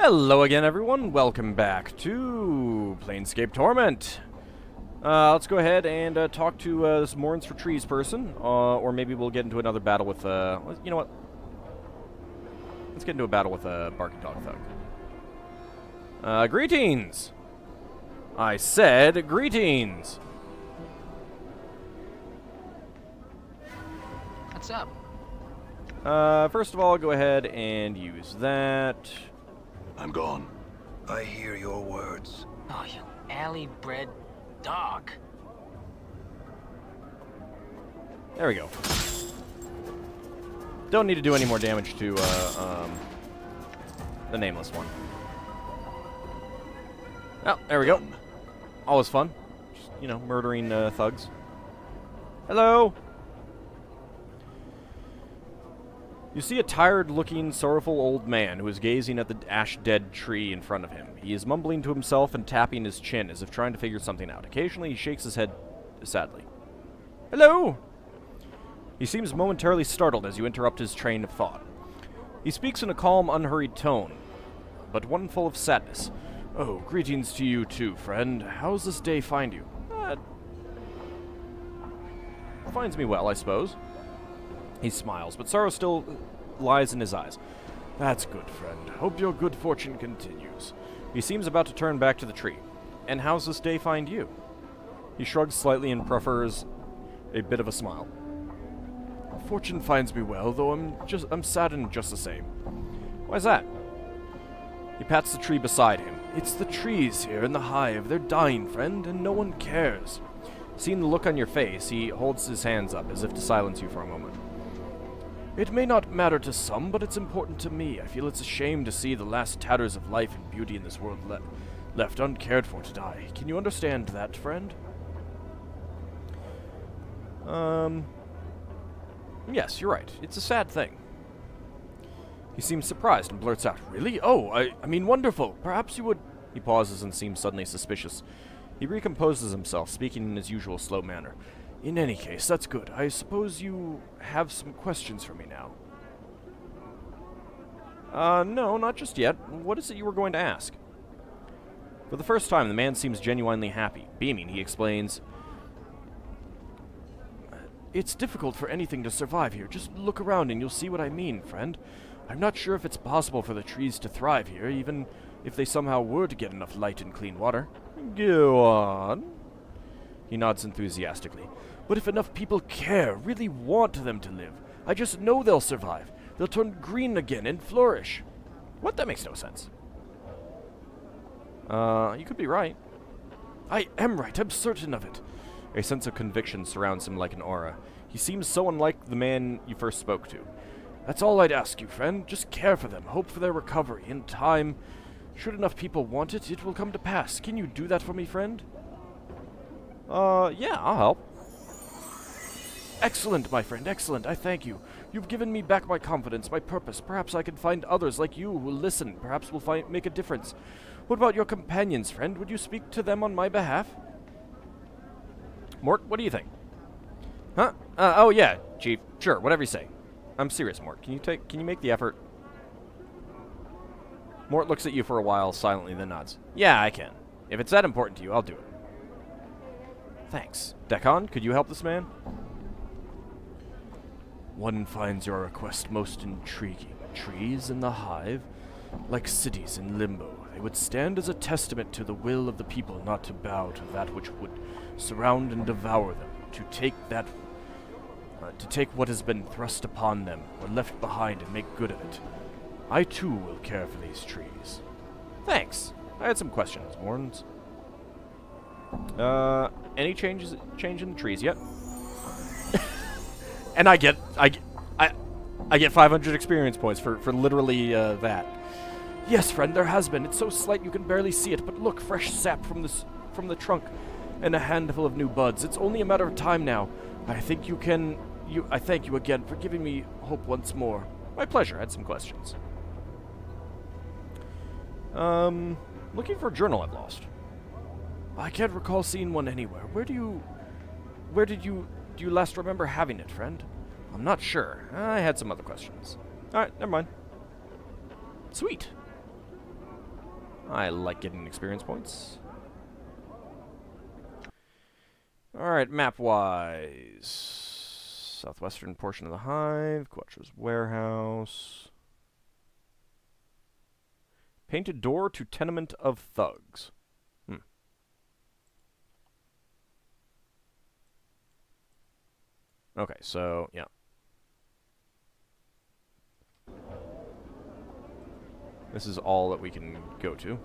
Hello again, everyone. Welcome back to Planescape Torment. Let's go ahead and talk to this Mourns for Trees person, or maybe we'll get into another battle with, you know what? Let's get into a battle with a Barking Dog Thug. Greetings! I said greetings! What's up? First of all, go ahead and use that. I'm gone. I hear your words. Oh, you alley-bred dog. There we go. Don't need to do any more damage to, the Nameless One. Oh, there we go. Always fun. Just, you know, murdering, thugs. Hello! You see a tired-looking, sorrowful old man who is gazing at the ash-dead tree in front of him. He is mumbling to himself and tapping his chin as if trying to figure something out. Occasionally, he shakes his head sadly. Hello! He seems momentarily startled as you interrupt his train of thought. He speaks in a calm, unhurried tone, but one full of sadness. Oh, greetings to you too, friend. How's this day find you? Finds me well, I suppose. He smiles, but sorrow still lies in his eyes. That's good, friend. Hope your good fortune continues. He seems about to turn back to the tree. And how's this day find you? He shrugs slightly and prefers a bit of a smile. Fortune finds me well, though I'm saddened just the same. Why's that? He pats the tree beside him. It's the trees here in the hive. They're dying, friend, and no one cares. Seeing the look on your face, he holds his hands up as if to silence you for a moment. It may not matter to some, but it's important to me. I feel it's a shame to see the last tatters of life and beauty in this world left uncared for to die. Can you understand that, friend? Yes, you're right. It's a sad thing. He seems surprised and blurts out, Really? Oh, I mean wonderful. Perhaps you would... He pauses and seems suddenly suspicious. He recomposes himself, speaking in his usual slow manner. In any case, that's good. I suppose you have some questions for me now. No, not just yet. What is it you were going to ask? For the first time, the man seems genuinely happy. Beaming, he explains, It's difficult for anything to survive here. Just look around and you'll see what I mean, friend. I'm not sure if it's possible for the trees to thrive here, even if they somehow were to get enough light and clean water. Go on. He nods enthusiastically. But if enough people care, really want them to live, I just know they'll survive. They'll turn green again and flourish. What? That makes no sense. You could be right. I am right. I'm certain of it. A sense of conviction surrounds him like an aura. He seems so unlike the man you first spoke to. That's all I'd ask you, friend. Just care for them. Hope for their recovery. In time, should enough people want it, it will come to pass. Can you do that for me, friend? Yeah, I'll help. Excellent, my friend, excellent. I thank you. You've given me back my confidence, my purpose. Perhaps I can find others like you who will listen. Perhaps we'll make a difference. What about your companions, friend? Would you speak to them on my behalf? Mort, what do you think? Huh? Oh yeah, Chief. Sure, whatever you say. I'm serious, Mort. Can you make the effort? Mort looks at you for a while, silently, then nods. Yeah, I can. If it's that important to you, I'll do it. Thanks. Dekon, could you help this man? One finds your request most intriguing. Trees in the hive, like cities in limbo, they would stand as a testament to the will of the people not to bow to that which would surround and devour them, to take what has been thrust upon them or left behind and make good of it. I too will care for these trees. Thanks. I had some questions, Mourns. Any change in the trees yet? And I get 500 experience points for literally that. Yes, friend, there has been. It's so slight you can barely see it, but look, fresh sap from the trunk, and a handful of new buds. It's only a matter of time now. I thank you again for giving me hope once more. My pleasure. I had some questions. Looking for a journal I've lost. I can't recall seeing one anywhere. Where did you last remember having it, friend? I'm not sure. I had some other questions. Alright, never mind. Sweet. I like getting experience points. Alright, map-wise. Southwestern portion of the Hive. Quattro's Warehouse. Painted door to Tenement of Thugs. Okay, so, yeah. This is all that we can go to.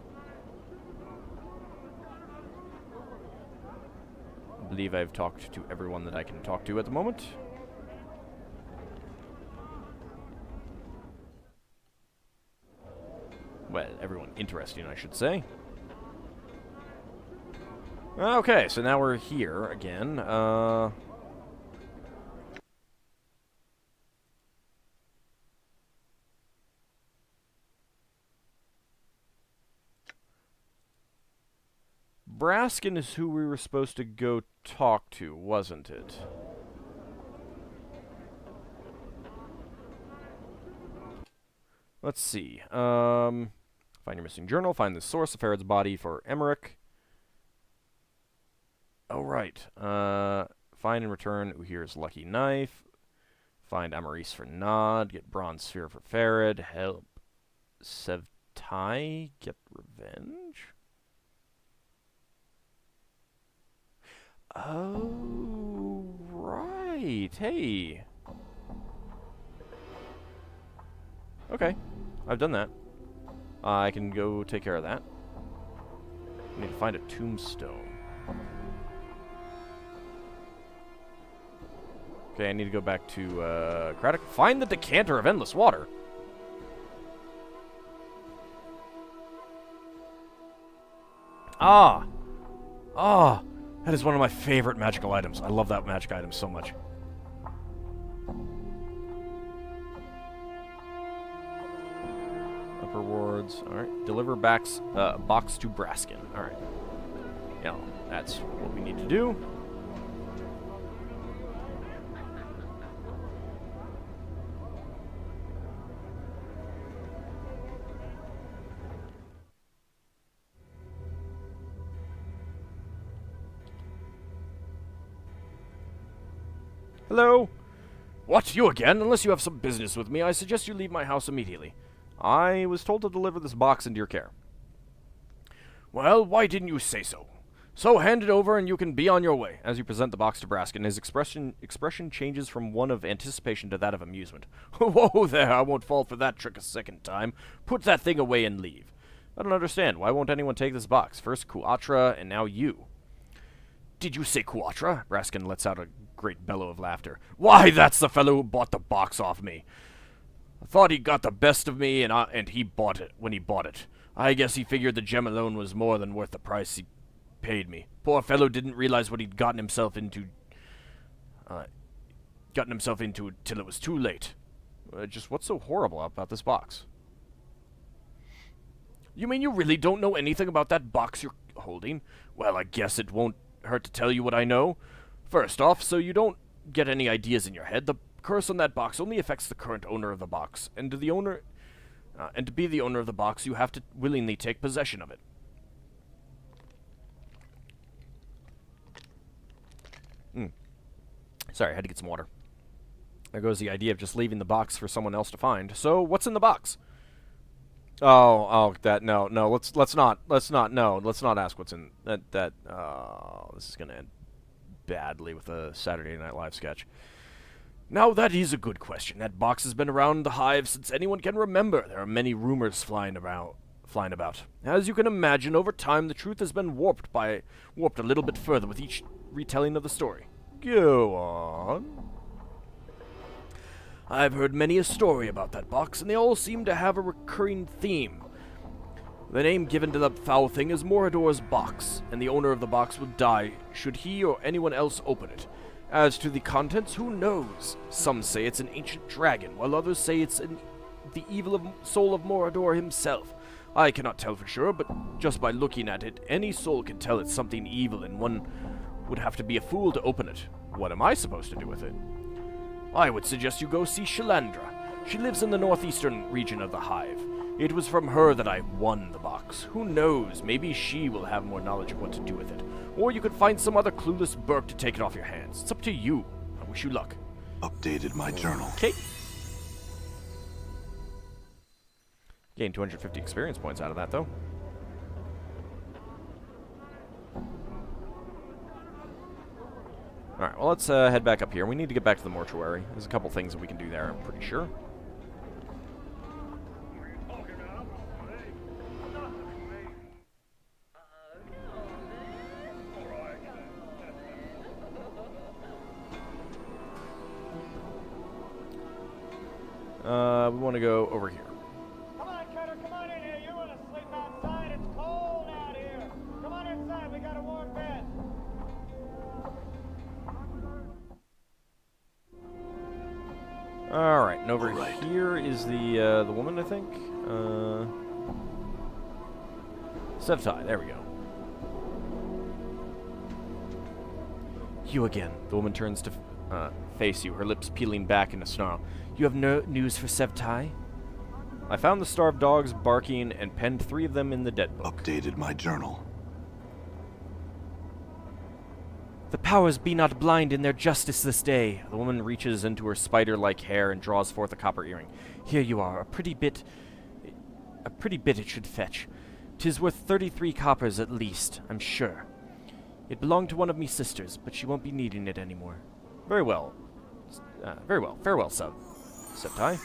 I believe I've talked to everyone that I can talk to at the moment. Well, everyone interesting, I should say. Okay, so now we're here again. Braskin is who we were supposed to go talk to, wasn't it? Let's see. Find your missing journal. Find the source of Farad's body for Emmerich. Oh, right. Find and return Uhir's lucky knife. Find Amaris for Nod. Get bronze sphere for Farad. Help Sevtai get revenge. Oh, right. Hey. Okay. I've done that. I can go take care of that. I need to find a tombstone. Okay, I need to go back to, Craddock. Find the decanter of endless water. Ah! Ah! That is one of my favorite magical items. I love that magic item so much. Upper wards. Alright. Deliver box to Braskin. Alright. Yeah, that's what we need to do. Hello? What, you again? Unless you have some business with me, I suggest you leave my house immediately. I was told to deliver this box into your care. Well, why didn't you say so? So hand it over and you can be on your way. As you present the box to Braskin, his expression changes from one of anticipation to that of amusement. Whoa there, I won't fall for that trick a second time. Put that thing away and leave. I don't understand. Why won't anyone take this box? First Kuatra, and now you. Did you say Kuatra? Braskin lets out a great bellow of laughter. Why, that's the fellow who bought the box off me. I thought he got the best of me, and he bought it when he bought it. I guess he figured the gem alone was more than worth the price he paid me. Poor fellow didn't realize what he'd gotten himself into till it was too late. Just what's so horrible about this box? You mean you really don't know anything about that box you're holding? Well, I guess it won't hurt to tell you what I know. First off, so you don't get any ideas in your head, the curse on that box only affects the current owner of the box, and to be the owner of the box, you have to willingly take possession of it. Sorry, I had to get some water. There goes the idea of just leaving the box for someone else to find. So, what's in the box? No, let's not ask what's in that. This is gonna end badly with a Saturday Night Live sketch. Now that is a good question. That box has been around the Hive since anyone can remember. There are many rumors flying about. As you can imagine, over time the truth has been warped a little bit further with each retelling of the story. Go on. I've heard many a story about that box, and they all seem to have a recurring theme. The name given to the foul thing is Morador's box, and the owner of the box will die should he or anyone else open it. As to the contents, who knows? Some say it's an ancient dragon, while others say it's the evil soul of Morador himself. I cannot tell for sure, but just by looking at it, any soul can tell it's something evil, and one would have to be a fool to open it. What am I supposed to do with it? I would suggest you go see Shalandra. She lives in the northeastern region of the Hive. It was from her that I won the box. Who knows, maybe she will have more knowledge of what to do with it. Or you could find some other clueless Burke to take it off your hands. It's up to you. I wish you luck. Updated my journal. Okay. Gained 250 experience points out of that, though. Alright, well, let's head back up here. We need to get back to the mortuary. There's a couple things that we can do there, I'm pretty sure. We want to go over here. Come on, Cutter, come on in here. You want to sleep outside? It's cold out here. Come on inside. We got a warm bed. All right, and over here is the woman, I think. Sevtai, there we go. You again. The woman turns to face you, her lips peeling back in a snarl. You have no news for Sevtai? I found the starved dogs barking and penned 3 of them in the dead book. Updated my journal. The powers be not blind in their justice this day. The woman reaches into her spider-like hair and draws forth a copper earring. Here you are, a pretty bit it should fetch. 'Tis worth 33 coppers at least, I'm sure. It belonged to one of me sisters, but she won't be needing it anymore. Very well. Very well. Farewell, Sevtai.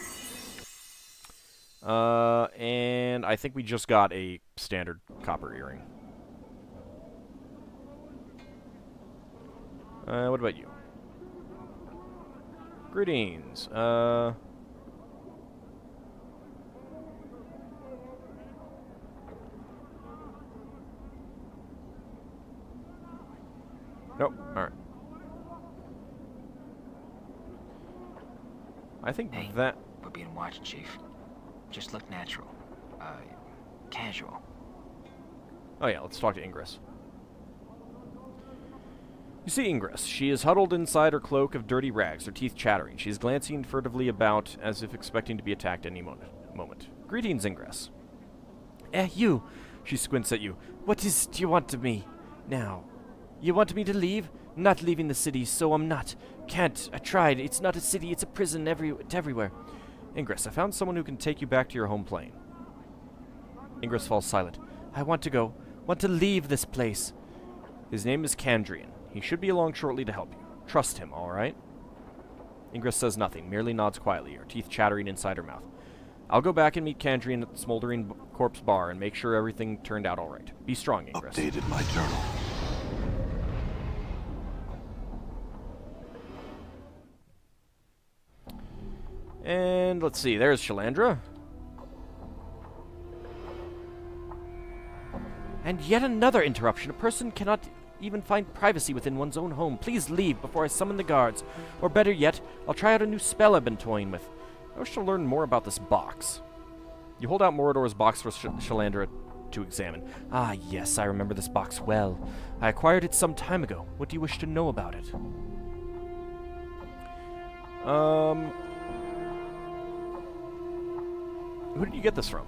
And I think we just got a standard copper earring. What about you? Greetings. Nope. Alright. I think Hey, that... we're being watched, Chief. Just look natural. Casual. Oh yeah, let's talk to Ingress. You see Ingress. She is huddled inside her cloak of dirty rags, her teeth chattering. She is glancing furtively about, as if expecting to be attacked any moment. Greetings, Ingress. You. She squints at you. What do you want of me? Now. You want me to leave? Not leaving the city, so I'm not. Can't. I tried. It's not a city, it's a prison everywhere. Ingress, I found someone who can take you back to your home plane. Ingress falls silent. I want to go. Want to leave this place. His name is Kandrian. He should be along shortly to help you. Trust him, all right? Ingress says nothing, merely nods quietly, her teeth chattering inside her mouth. I'll go back and meet Kandrian at the smoldering corpse bar and make sure everything turned out all right. Be strong, Ingress. Updated my journal. And let's see, there's Shalandra. And yet another interruption. A person cannot even find privacy within one's own home. Please leave before I summon the guards. Or better yet, I'll try out a new spell I've been toying with. I wish to learn more about this box. You hold out Morador's box for Shalandra to examine. Ah, yes, I remember this box well. I acquired it some time ago. What do you wish to know about it? Who did you get this from?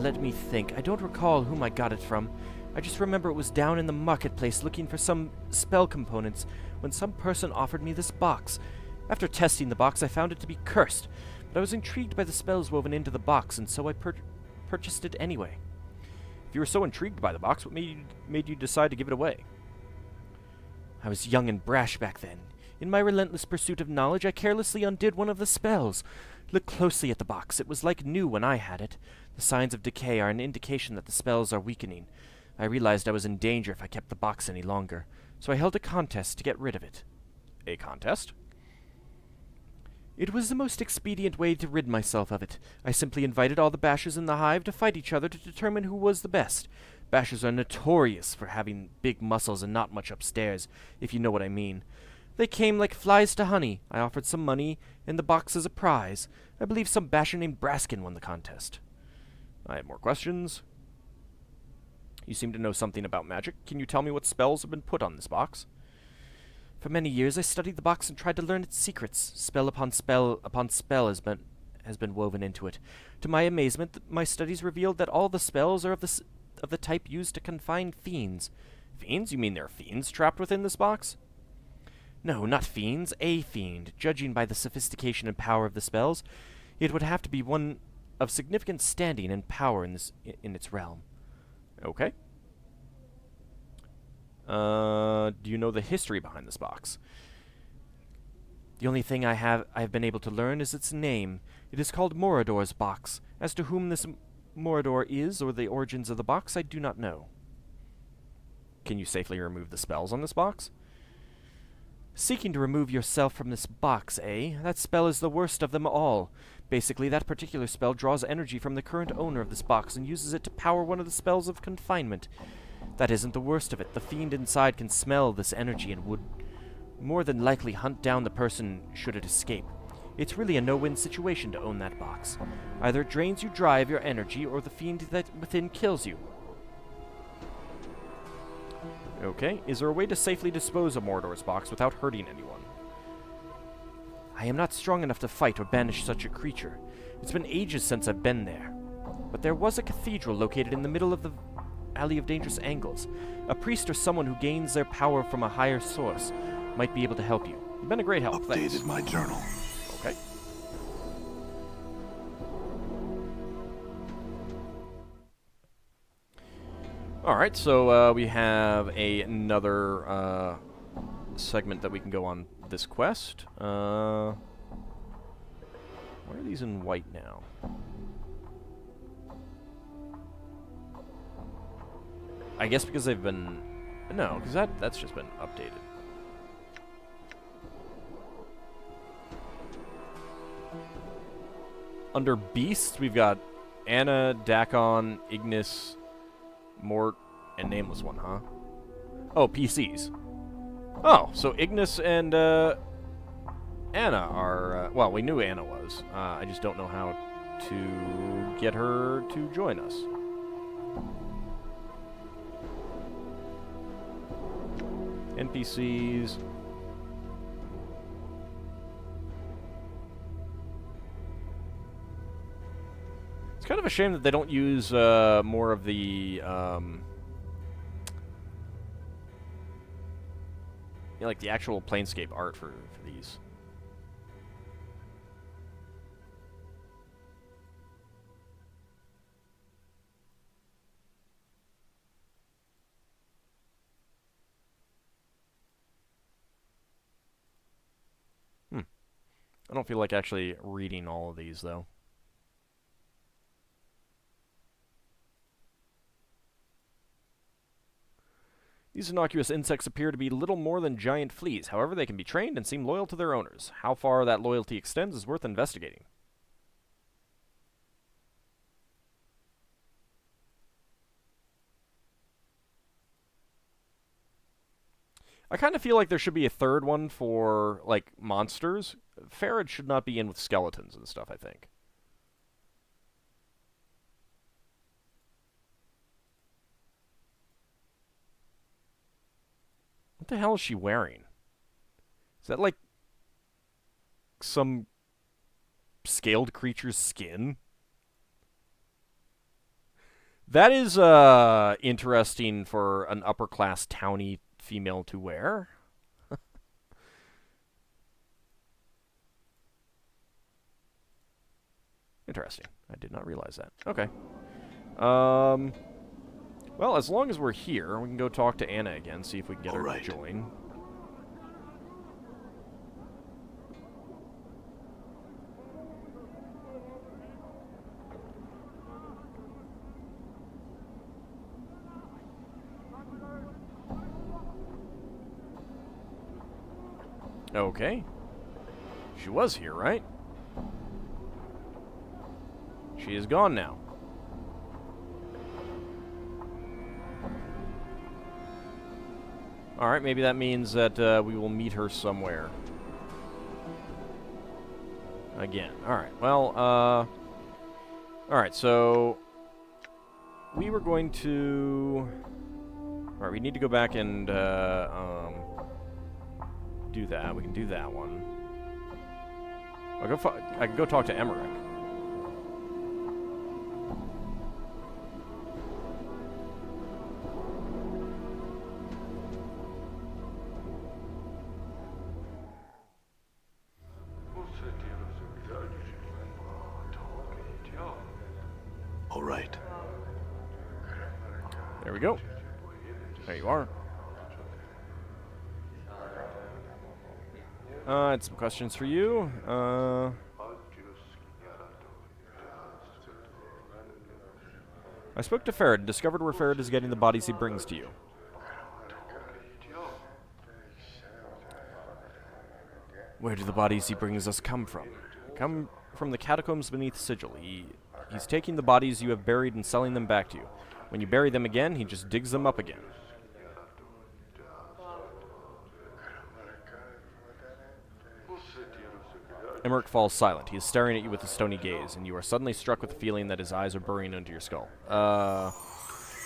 Let me think. I don't recall whom I got it from. I just remember it was down in the marketplace looking for some spell components when some person offered me this box. After testing the box, I found it to be cursed, but I was intrigued by the spells woven into the box, and so I purchased it anyway. If you were so intrigued by the box, what made you decide to give it away? I was young and brash back then. In my relentless pursuit of knowledge, I carelessly undid one of the spells. Look closely at the box. It was like new when I had it. The signs of decay are an indication that the spells are weakening. I realized I was in danger if I kept the box any longer, so I held a contest to get rid of it. A contest? It was the most expedient way to rid myself of it. I simply invited all the bashers in the hive to fight each other to determine who was the best. Bashers are notorious for having big muscles and not much upstairs, if you know what I mean. They came like flies to honey. I offered some money and the box as a prize. I believe some basher named Braskin won the contest. I have more questions. You seem to know something about magic. Can you tell me what spells have been put on this box? For many years I studied the box and tried to learn its secrets. Spell upon spell upon spell has been woven into it. To my amazement, my studies revealed that all the spells are of the type used to confine fiends. Fiends? You mean there are fiends trapped within this box? No, not fiends. A fiend. Judging by the sophistication and power of the spells, it would have to be one of significant standing and power in its realm. Okay. Do you know the history behind this box? The only thing I've been able to learn is its name. It is called Morador's box. As to whom this Morador is, or the origins of the box, I do not know. Can you safely remove the spells on this box? Seeking to remove yourself from this box, eh? That spell is the worst of them all. Basically, that particular spell draws energy from the current owner of this box and uses it to power one of the spells of confinement. That isn't the worst of it. The fiend inside can smell this energy and would more than likely hunt down the person should it escape. It's really a no-win situation to own that box. Either it drains you dry of your energy, or the fiend that within kills you. Okay, is there a way to safely dispose of Mordor's box without hurting anyone? I am not strong enough to fight or banish such a creature. It's been ages since I've been there. But there was a cathedral located in the middle of the Alley of Dangerous Angles. A priest or someone who gains their power from a higher source might be able to help you. You've been a great help. Updated Thanks. my journal. Okay. Alright, so we have another segment that we can go on this quest. Why are these in white now? I guess because they've been... No, because that's just been updated. Under Beasts, we've got Anna, Dakon, Ignis, Mort, and Nameless One, huh? Oh, PCs. Oh, so Ignis and Anna are... well, we knew Anna was. I just don't know how to get her to join us. NPCs. It's kind of a shame that they don't use more of the like the actual Planescape art for these. I don't feel like actually reading all of these, though. These innocuous insects appear to be little more than giant fleas. However, they can be trained and seem loyal to their owners. How far that loyalty extends is worth investigating. I kind of feel like there should be a third one for, like, monsters. Farad should not be in with skeletons and stuff, I think. What the hell is she wearing? Is that, like, some scaled creature's skin? That is, interesting for an upper-class townie female to wear. Interesting. I did not realize that. Okay. Well, as long as we're here, we can go talk to Anna again, see if we can get her to join. Okay. She was here, right? She is gone now. Alright, maybe that means that we will meet her somewhere. Again. Alright, well, alright, so... we were going to... Alright, we need to go back and, do that. We can do that one. I can go talk to Emmerich. right. There we go. There you are. I had some questions for you. I spoke to Ferret and discovered where Ferret is getting the bodies he brings to you. Where do the bodies he brings us come from? They come from the catacombs beneath Sigil. He's taking the bodies you have buried and selling them back to you. When you bury them again, he just digs them up again. Emmerich falls silent. He is staring at you with a stony gaze, and you are suddenly struck with the feeling that his eyes are burrowing into your skull. Wow,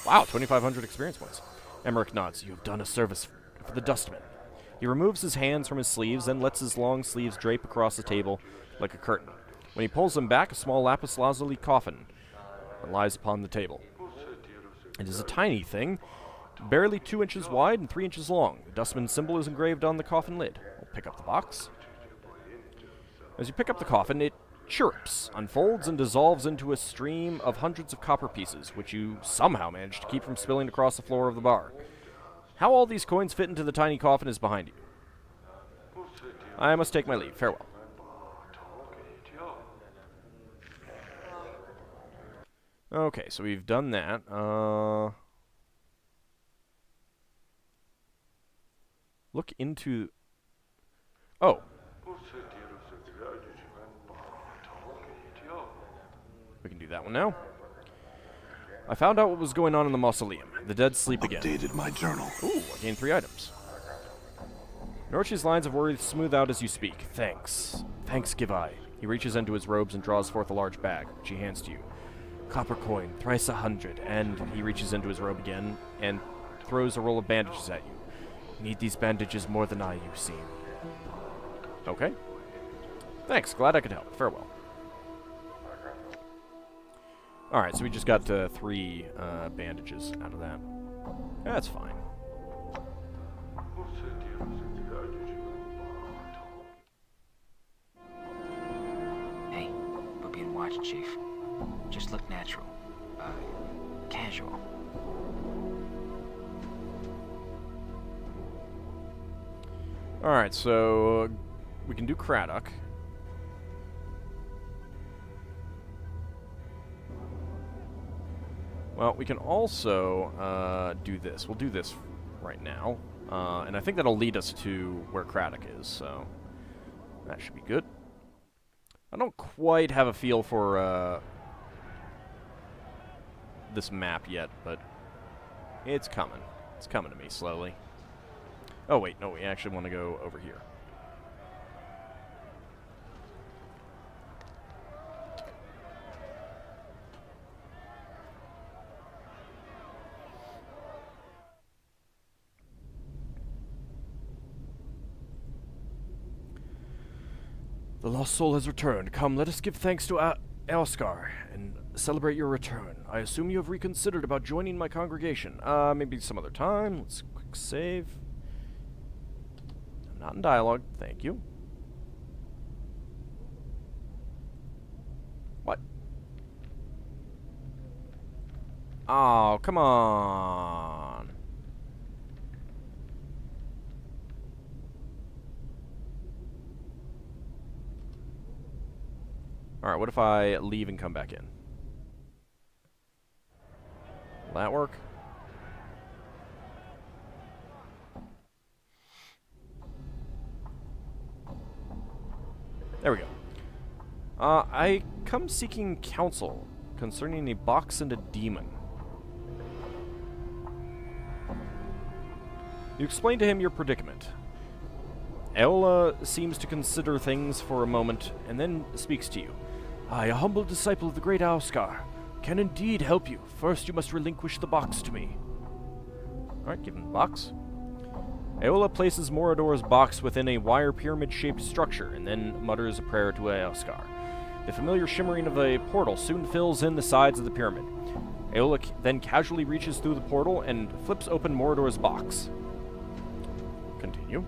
2,500 experience points. Emmerich nods. You have done a service for the Dustman. He removes his hands from his sleeves, then lets his long sleeves drape across the table like a curtain. When he pulls them back, a small lapis lazuli coffin lies upon the table. It is a tiny thing, barely 2 inches wide and 3 inches long. The Dustman's symbol is engraved on the coffin lid. I'll pick up the box. As you pick up the coffin, it chirrups, unfolds, and dissolves into a stream of hundreds of copper pieces, which you somehow manage to keep from spilling across the floor of the bar. How all these coins fit into the tiny coffin is behind you. I must take my leave. Farewell. Okay, so we've done that. Look into... Oh. We can do that one now. I found out what was going on in the mausoleum. The dead sleep again. Updated my journal. Ooh, I gained 3 items. Norchi's lines of worry smooth out as you speak. Thanks. Thanks give I. He reaches into his robes and draws forth a large bag, which he hands to you. Copper coin, thrice 100, and he reaches into his robe again and throws a roll of bandages at you. Need these bandages more than I, you seem. Okay. Thanks, glad I could help. Farewell. Alright, so we just got 3 bandages out of that. That's fine. Hey, we're being watched, Chief. Just look natural. Casual. Alright, so we can do Craddock. Well, we can also do this. We'll do this right now. And I think that'll lead us to where Craddock is, so that should be good. I don't quite have a feel for this map yet, but it's coming. It's coming to me slowly. Oh, wait, no, we actually want to go over here. The lost soul has returned. Come, let us give thanks to Aoskar and celebrate your return. I assume you have reconsidered about joining my congregation. Maybe some other time. Let's quick save. I'm not in dialogue. Thank you. What? Oh, come on. Alright, what if I leave and come back in? Will that work? There we go. I come seeking counsel concerning a box and a demon. You explain to him your predicament. Aola seems to consider things for a moment and then speaks to you. I, a humble disciple of the great Aoskar, can indeed help you. First, you must relinquish the box to me. Alright, give him the box. Aola places Morador's box within a wire pyramid-shaped structure and then mutters a prayer to Aoskar. The familiar shimmering of a portal soon fills in the sides of the pyramid. Aola then casually reaches through the portal and flips open Morador's box. Continue.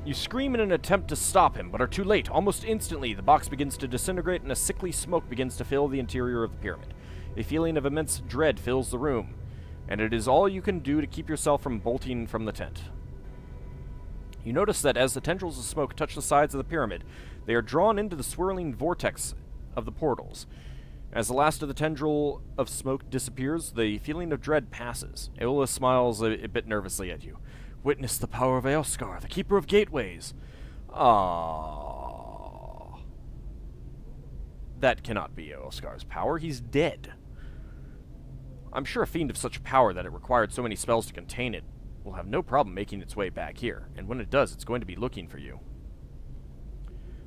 You scream in an attempt to stop him, but are too late. Almost instantly, the box begins to disintegrate and a sickly smoke begins to fill the interior of the pyramid. A feeling of immense dread fills the room, and it is all you can do to keep yourself from bolting from the tent. You notice that as the tendrils of smoke touch the sides of the pyramid, they are drawn into the swirling vortex of the portals. As the last of the tendril of smoke disappears, the feeling of dread passes. Aeolus smiles a bit nervously at you. Witness the power of Eoskar, the Keeper of Gateways. Ah, that cannot be Eoskar's power. He's dead. I'm sure a fiend of such power that it required so many spells to contain it will have no problem making its way back here, and when it does, it's going to be looking for you.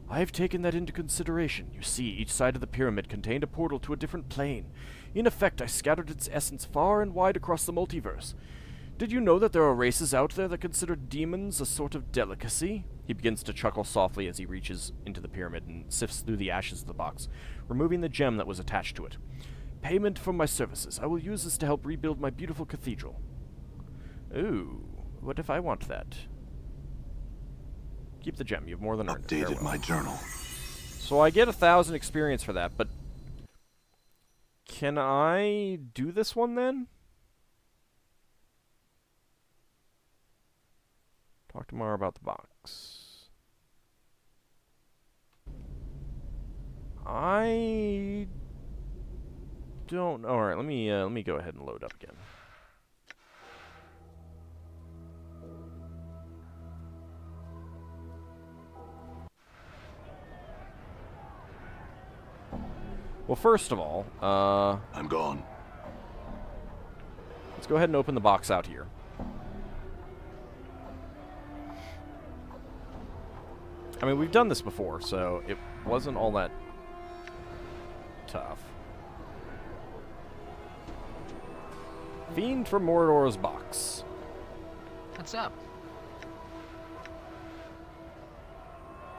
I have taken that into consideration. You see, each side of the pyramid contained a portal to a different plane. In effect, I scattered its essence far and wide across the multiverse. Did you know that there are races out there that consider demons a sort of delicacy? He begins to chuckle softly as he reaches into the pyramid and sifts through the ashes of the box, removing the gem that was attached to it. Payment for my services. I will use this to help rebuild my beautiful cathedral. Ooh, what if I want that? Keep the gem. You've more than earned it. Updated my journal. So I get 1,000 experience for that, but can I do this one then? Talk tomorrow about the box. I don't know. All right, let me go ahead and load up again. Well, first of all, I'm gone. let's go ahead and open the box out here. I mean, we've done this before, so it wasn't all that tough. Fiend from Mordor's box. What's up?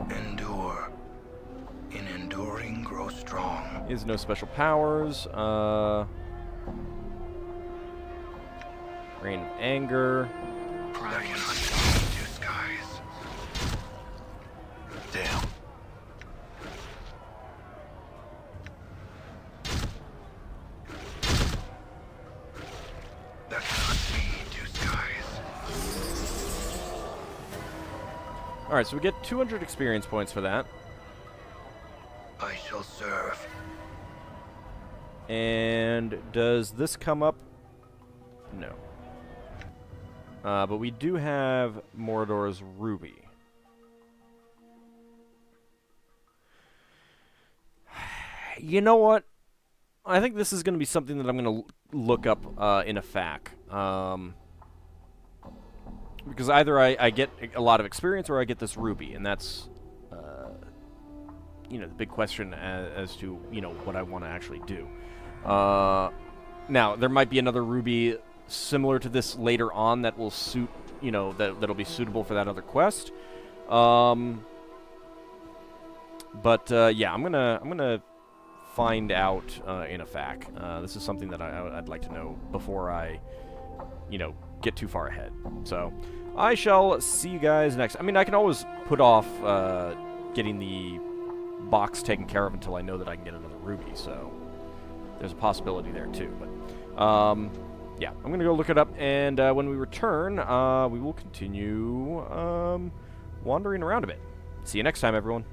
Endure. In enduring, grow strong. He has no special powers. Reign of Anger. That cannot be two skies. Damn. That cannot be two skies. Alright, so we get 200 experience points for that. I shall serve. And does this come up? No. But we do have Mordor's Ruby. You know what? I think this is going to be something that I'm going to look up in a FAQ. Because either I get a lot of experience or I get this Ruby, and that's, you know, the big question as to, you know, what I want to actually do. Now, there might be another Ruby similar to this later on that will suit, you know, that'll be suitable for that other quest. But yeah, I'm gonna find out in a FAQ. This is something that I'd like to know before I, you know, get too far ahead. So I shall see you guys next. I mean, I can always put off getting the box taken care of until I know that I can get another Ruby. So there's a possibility there too. But yeah, I'm gonna go look it up, and when we return, we will continue wandering around a bit. See you next time, everyone.